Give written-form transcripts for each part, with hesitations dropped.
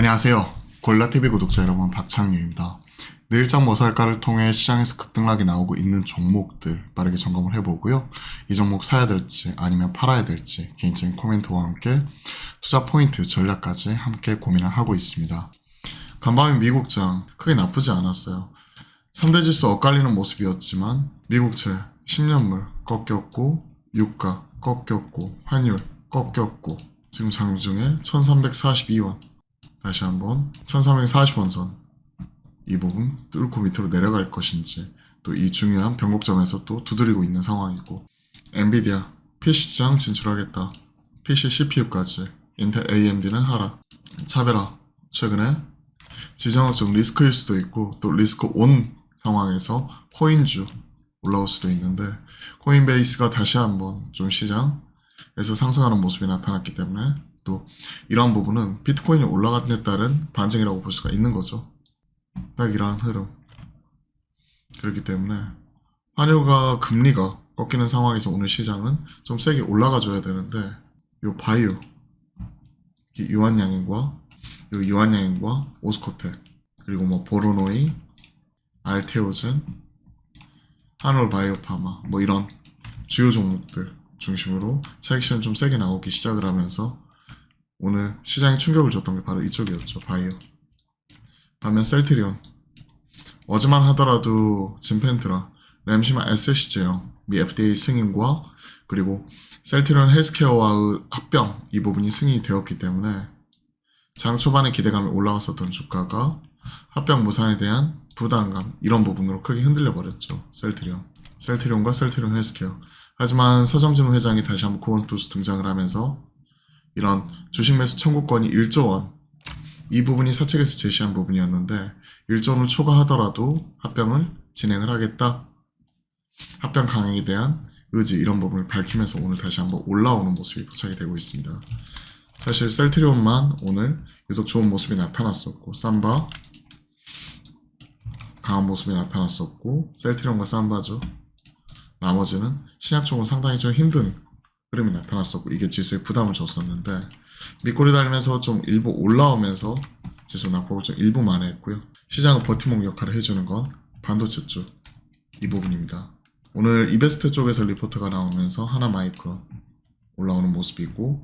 안녕하세요. 골라TV 구독자 여러분, 박창규입니다. 내일장 뭐 살까를 통해 시장에서 급등락이 나오고 있는 종목들 빠르게 점검을 해보고요. 이 종목 사야 될지 아니면 팔아야 될지 개인적인 코멘트와 함께 투자 포인트 전략까지 함께 고민을 하고 있습니다. 간밤에 미국장 크게 나쁘지 않았어요. 3대 지수 엇갈리는 모습이었지만 미국채 10년물 꺾였고 유가 꺾였고 환율 꺾였고 지금 장중에 1342원 다시 한번 1340원 선 이 부분 뚫고 밑으로 내려갈 것인지 또 이 중요한 변곡점에서 또 두드리고 있는 상황이고 엔비디아 PC장 진출하겠다. PC CPU까지 인텔 AMD는 하락. 차별화 최근에 지정학적 리스크일 수도 있고 또 리스크 온 상황에서 코인주 올라올 수도 있는데 코인베이스가 다시 한번 좀 시장에서 상승하는 모습이 나타났기 때문에 또 이러한 부분은 비트코인이 올라간 데 따른 반증이라고 볼 수가 있는 거죠. 딱 이러한 흐름. 그렇기 때문에 환율과 금리가 꺾이는 상황에서 오늘 시장은 좀 세게 올라가줘야 되는데 요 바이오 유한양행과 오스코텍 그리고 뭐 보로노이 알테오젠 한올바이오파마 뭐 이런 주요 종목들 중심으로 차익실은 좀 세게 나오기 시작을 하면서 오늘 시장에 충격을 줬던 게 바로 이쪽이었죠. 바이오. 반면 셀트리온 어제만 하더라도 진펜트라 램시마 SLC 제형 미 FDA 승인과 그리고 셀트리온 헬스케어와의 합병 이 부분이 승인이 되었기 때문에 장 초반에 기대감이 올라갔었던 주가가 합병 무산에 대한 부담감 이런 부분으로 크게 흔들려 버렸죠. 셀트리온과 셀트리온 헬스케어. 하지만 서정진 회장이 다시 한번 구원투수 등장을 하면서 이런 주식 매수 청구권이 1조 원 이 부분이 사측에서 제시한 부분이었는데 1조 원을 초과하더라도 합병을 진행을 하겠다. 합병 강행에 대한 의지 이런 부분을 밝히면서 오늘 다시 한번 올라오는 모습이 포착이 되고 있습니다. 사실 셀트리온만 오늘 유독 좋은 모습이 나타났었고 삼바 강한 모습이 나타났었고 셀트리온과 삼바죠. 나머지는 신약 쪽은 상당히 좀 힘든 흐름이 나타났었고 이게 지수에 부담을 줬었는데 밑꼬리 달리면서 좀 일부 올라오면서 지수 낙폭을 좀 일부 만회했고요. 시장은 버팀목 역할을 해주는 건 반도체 쪽 이 부분입니다. 오늘 이베스트 쪽에서 리포트가 나오면서 하나마이크론 올라오는 모습이 있고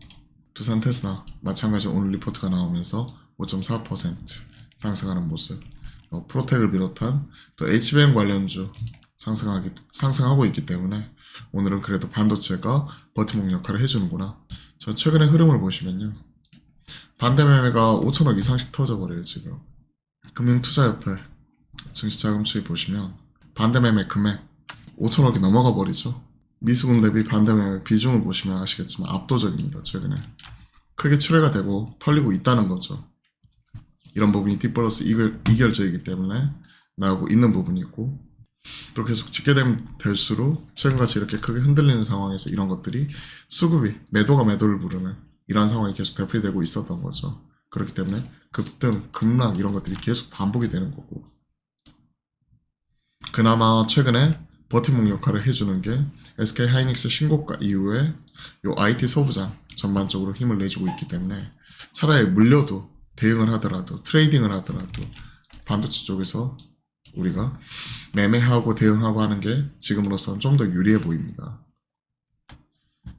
두산 테스라 마찬가지로 오늘 리포트가 나오면서 5.4% 상승하는 모습 프로텍을 비롯한 또 HBM 관련주 상승하고 있기 때문에 오늘은 그래도 반도체가 버팀목 역할을 해주는구나. 저 최근에 흐름을 보시면요. 반대 매매가 5천억 이상씩 터져버려요 지금. 금융투자협회 증시자금 추이 보시면 반대 매매 금액 5천억이 넘어가 버리죠. 미수금 대비 반대 매매 비중을 보시면 아시겠지만 압도적입니다. 최근에 크게 출회가 되고 털리고 있다는 거죠. 이런 부분이 D 플러스 이결제이기 때문에 나오고 있는 부분이 있고 또 계속 짓게 될수록 최근같이 이렇게 크게 흔들리는 상황에서 이런 것들이 수급이 매도가 매도를 부르는 이런 상황이 계속 되풀이되고 있었던 거죠. 그렇기 때문에 급등, 급락 이런 것들이 계속 반복이 되는 거고 그나마 최근에 버팀목 역할을 해주는 게 SK 하이닉스 신고가 이후에 요 IT 소부장 전반적으로 힘을 내주고 있기 때문에 차라리 물려도 대응을 하더라도 트레이딩을 하더라도 반도체 쪽에서 우리가 매매하고 대응하고 하는 게 지금으로서는 좀 더 유리해 보입니다.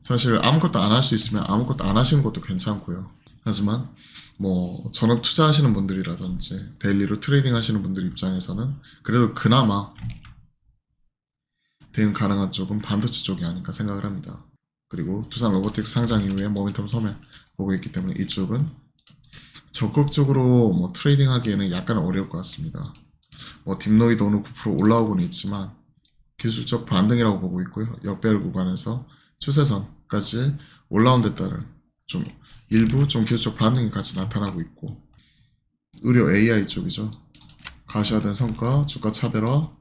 사실 아무것도 안 할 수 있으면 아무것도 안 하시는 것도 괜찮고요. 하지만 뭐 전업 투자하시는 분들이라든지 데일리로 트레이딩 하시는 분들 입장에서는 그래도 그나마 대응 가능한 쪽은 반도체 쪽이 아닐까 생각을 합니다. 그리고 두산 로보틱스 상장 이후에 모멘텀 소멸 보고 있기 때문에 이쪽은 적극적으로 뭐 트레이딩 하기에는 약간 어려울 것 같습니다. 뭐 딥노이도 오늘 9% 올라오고는 있지만 기술적 반등이라고 보고 있고요. 역배열 구간에서 추세선까지 올라온 데 따른 좀 일부 좀 기술적 반등이 같이 나타나고 있고 의료 AI 쪽이죠. 가시화된 성과, 주가 차별화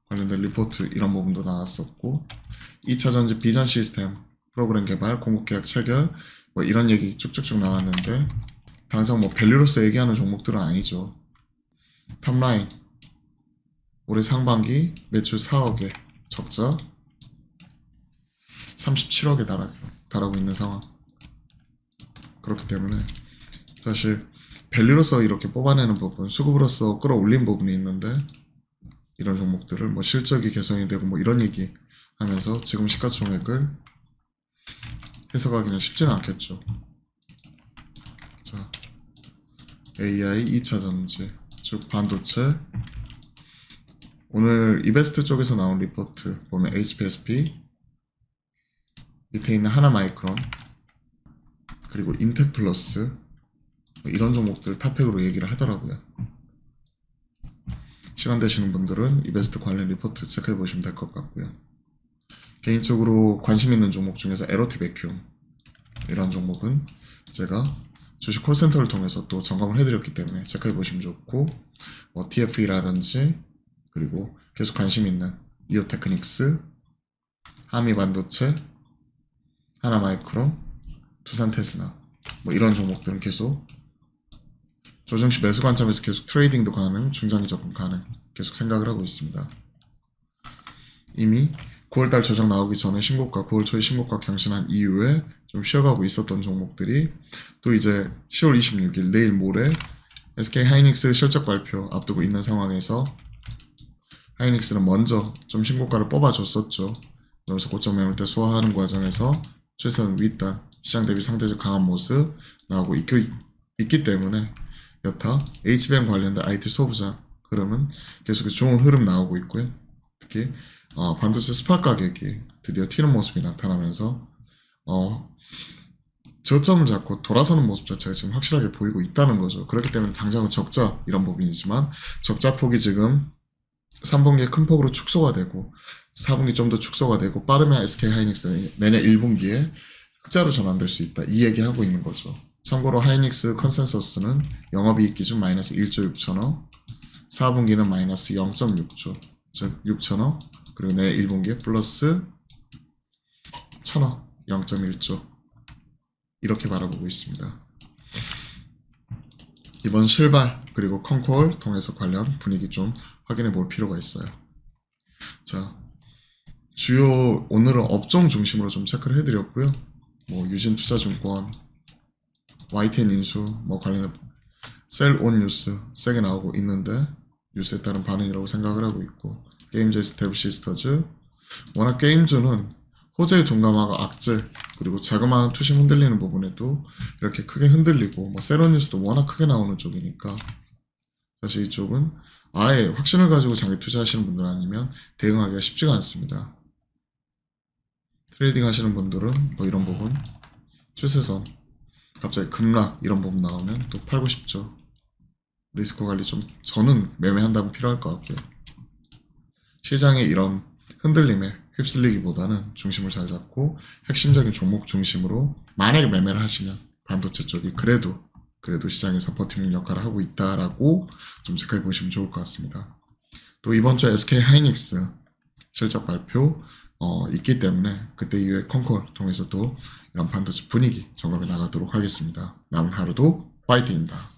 관련된 리포트 이런 부분도 나왔었고 2차 전지 비전 시스템, 프로그램 개발, 공급 계약 체결 뭐 이런 얘기 쭉쭉쭉 나왔는데 당장 뭐 밸류로서 얘기하는 종목들은 아니죠. 탑라인 올해 상반기 매출 4억에 적자 37억에 달하고 있는 상황. 그렇기 때문에 사실 밸류로서 이렇게 뽑아내는 부분, 수급으로서 끌어올린 부분이 있는데 이런 종목들을 뭐 실적이 개선이 되고 뭐 이런 얘기 하면서 지금 시가총액을 해석하기는 쉽지는 않겠죠. 자, AI 2차 전지, 즉 반도체. 오늘 이베스트 쪽에서 나온 리포트 보면 HPSP, 밑에 있는 하나마이크론, 그리고 인텍플러스 뭐 이런 종목들 탑픽으로 얘기를 하더라고요. 시간 되시는 분들은 이베스트 관련 리포트 체크해 보시면 될 것 같고요. 개인적으로 관심 있는 종목 중에서 에로티 베큐움 이런 종목은 제가 주식 콜센터를 통해서 또 점검을 해드렸기 때문에 체크해 보시면 좋고, 뭐 TFE라든지 그리고 계속 관심 있는 이오테크닉스, 하미반도체, 하나마이크론, 두산테스나 뭐 이런 종목들은 계속 조정시 매수 관점에서 계속 트레이딩도 가능, 중장기 접근 가능 계속 생각을 하고 있습니다. 이미 9월달 조정 나오기 전에 신고가, 9월 초에 신고가 경신한 이후에 좀 쉬어가고 있었던 종목들이 또 이제 10월 26일 내일 모레 SK 하이닉스 실적 발표 앞두고 있는 상황에서 하이닉스는 먼저 좀 신고가를 뽑아줬었죠. 그러면서 고점 매물대 소화하는 과정에서 최선 윗단 시장 대비 상대적 강한 모습 나오고 있기 때문에 여타 HBM 관련된 IT 소부장 흐름은 계속 좋은 흐름 나오고 있고요. 특히 반도체 스팟 가격이 드디어 튀는 모습이 나타나면서 저점을 잡고 돌아서는 모습 자체가 지금 확실하게 보이고 있다는 거죠. 그렇기 때문에 당장은 적자 이런 부분이지만 적자 폭이 지금 3분기에 큰 폭으로 축소가 되고 4분기 좀 더 축소가 되고 빠르면 SK 하이닉스 내년 1분기에 흑자로 전환될 수 있다. 이 얘기하고 있는 거죠. 참고로 하이닉스 컨센서스는 영업이익 기준 마이너스 1조 6천억, 4분기는 마이너스 0.6조, 즉 6천억, 그리고 내년 1분기에 플러스 1천억, 0.1조 이렇게 바라보고 있습니다. 이번 실발 그리고 컨콜 통해서 관련 분위기 좀 확인해 볼 필요가 있어요. 자, 주요 오늘은 업종 중심으로 좀 체크를 해드렸고요. 뭐 유진투자증권, YTN 인수 뭐 관련된 셀온 뉴스 세게 나오고 있는데 뉴스에 따른 반응이라고 생각을 하고 있고, 게임즈 데브 시스터즈 워낙 게임즈는 호재의 둔감화가 악재 그리고 자그마한 투심 흔들리는 부분에도 이렇게 크게 흔들리고 뭐 세론 뉴스도 워낙 크게 나오는 쪽이니까 사실 이쪽은 아예 확신을 가지고 장기 투자하시는 분들 아니면 대응하기가 쉽지가 않습니다. 트레이딩 하시는 분들은 뭐 이런 부분 추세선 갑자기 급락 이런 부분 나오면 또 팔고 싶죠. 리스크 관리 좀 저는 매매한다면 필요할 것 같고요. 시장의 이런 흔들림에 휩쓸리기보다는 중심을 잘 잡고 핵심적인 종목 중심으로 만약에 매매를 하시면 반도체 쪽이 그래도 시장에서 버티는 역할을 하고 있다라고 좀 체크해 보시면 좋을 것 같습니다. 또 이번 주에 SK 하이닉스 실적 발표 있기 때문에 그때 이후에 컨콜 통해서 또 이런 반도체 분위기 점검해 나가도록 하겠습니다. 남은 하루도 화이팅입니다.